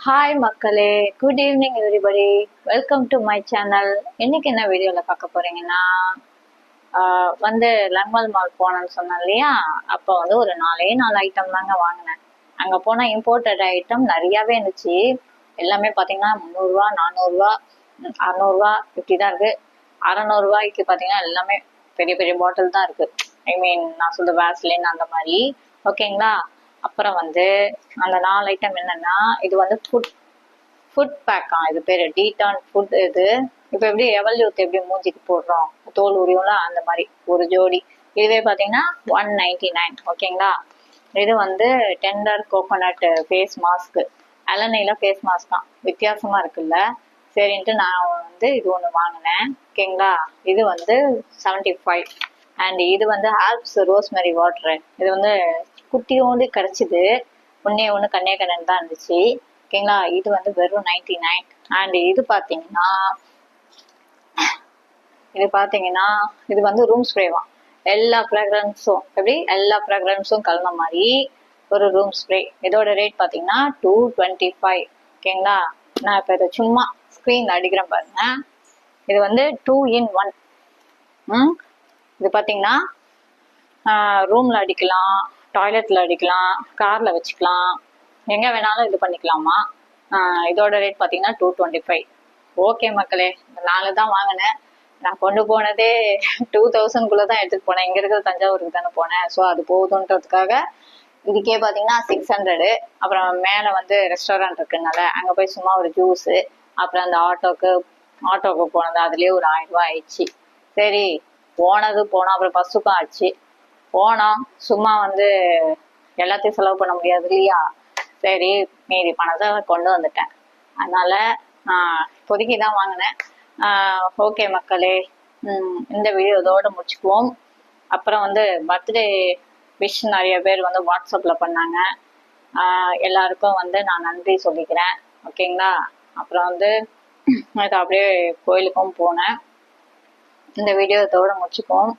Hi மக்களே, good evening everybody. Welcome to my channel. இன்னைக்கு என்ன வீடியோவில் பார்க்க போறீங்கன்னா வந்து லங்மல் மால் போனேன்னு சொன்னேன் இல்லையா. அப்போ வந்து ஒரு நாலு ஐட்டம் தாங்க வாங்கினேன். அங்கே போனால் இம்போர்ட்டட் ஐட்டம் நிறையாவே இருந்துச்சு. எல்லாமே பார்த்தீங்கன்னா 300 400 600 இப்படி தான் இருக்கு. 600 பார்த்தீங்கன்னா எல்லாமே பெரிய பெரிய பாட்டில் தான் இருக்கு. ஐ மீன் நான் சொல்ற வேஸ்லின் அந்த மாதிரி. ஓகேங்களா. அப்புறம் வந்து அந்த 4 ஐட்டம் என்னன்னா, இது வந்து ஃபுட் பேக்கா, இது பேரு டீடான் ஃபுட். இது இப்போ எப்படி எவல்யூத் எப்படி மூஞ்சிக்கு போடுறோம் தோல் உரியும்ல, அந்த மாதிரி ஒரு ஜோடி. இதுவே பார்த்தீங்கன்னா 199. ஓகேங்களா. இது வந்து டெண்டர் கோகோனட் ஃபேஸ் மாஸ்க். அலனையில ஃபேஸ் மாஸ்க் தான், வித்தியாசமா இருக்குல்ல. சரின்ட்டு நான் வந்து இது ஒன்று வாங்கினேன். ஓகேங்களா. இது வந்து 75. அண்ட் இது வந்து ஆல்ப்ஸ் ரோஸ்மெரி வாட்டரு. இது வந்து குட்டியோண்டு கிடைச்சிது. ஒன்று கன்னியாகுமரி தான் இருந்துச்சு. ஓகேங்களா. இது வந்து வெறும் 99. அண்ட் இது பார்த்தீங்கன்னா இது வந்து ரூம் ஸ்ப்ரேவான். எல்லா ஃப்ராக்ரன்ஸும் எல்லா ஃப்ராக்ரன்ஸும் கலந்த மாதிரி ஒரு ரூம் ஸ்ப்ரே. இதோட ரேட் பார்த்தீங்கன்னா 225. ஓகேங்களா. நான் இப்போ இதை சும்மா ஸ்க்ரீன் அடிக்கிறேன் பாருங்க. இது வந்து 2 in 1. இது பார்த்தீங்கன்னா ரூம்ல அடிக்கலாம், டாய்லெட்ல அடிக்கலாம், கார்ல வச்சுக்கலாம், எங்க வேணாலும் இது பண்ணிக்கலாமா. இதோட ரேட் பார்த்தீங்கன்னா 225. ஓகே மக்களே, இந்த 4 தான் வாங்கினேன். நான் கொண்டு போனதே 2000 தான் எடுத்துட்டு போனேன். இங்க இருக்கிற தஞ்சாவூருக்கு தானே போனேன். ஸோ அது போகுதுன்றதுக்காக இதுக்கே பார்த்தீங்கன்னா 600. அப்புறம் மேலே வந்து ரெஸ்டாரண்ட் இருக்குனால அங்கே போய் சும்மா ஒரு ஜூஸு, அப்புறம் அந்த ஆட்டோக்கு போனது அதுலேயே ஒரு 1000 ரூபாய் ஆயிடுச்சு. சரி, போனோம். அப்புறம் பஸ்ஸுக்கும் ஆச்சு. போனோம், சும்மா வந்து எல்லாத்தையும் செலவு பண்ண முடியாது இல்லையா. சரி, மீதி பணத்தை கொண்டு வந்துட்டேன். அதனால இப்போதைக்கு தான் வாங்கினேன். ஓகே மக்களே, இந்த வீடியோ இதோட முடிச்சுக்குவோம். அப்புறம் வந்து பர்த்டே விஷ் நிறைய பேர் வந்து வாட்ஸ்அப்பில் பண்ணாங்க. எல்லாருக்கும் வந்து நான் நன்றி சொல்லிக்கிறேன். ஓகேங்களா. அப்புறம் வந்து அப்படியே கோயிலுக்கும் போனேன். இந்த வீடியோ இதோட முடிச்சுப்போம்.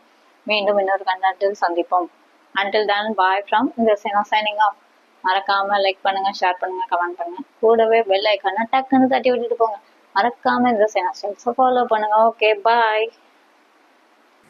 மீண்டும் இன்னொரு கண்டென்ட்டில் சந்திப்போம். Until then, bye from Indrasena signing off. மறக்காம லைக் பண்ணுங்க, ஷேர் பண்ணுங்க, கமெண்ட் பண்ணுங்க. கூடவே பெல் ஐக்கான டக்குன்னு தட்டி விட்டுட்டு போங்க. மறக்காம Indrasena ஃபாலோ பண்ணுங்க. ஓகே, பாய்.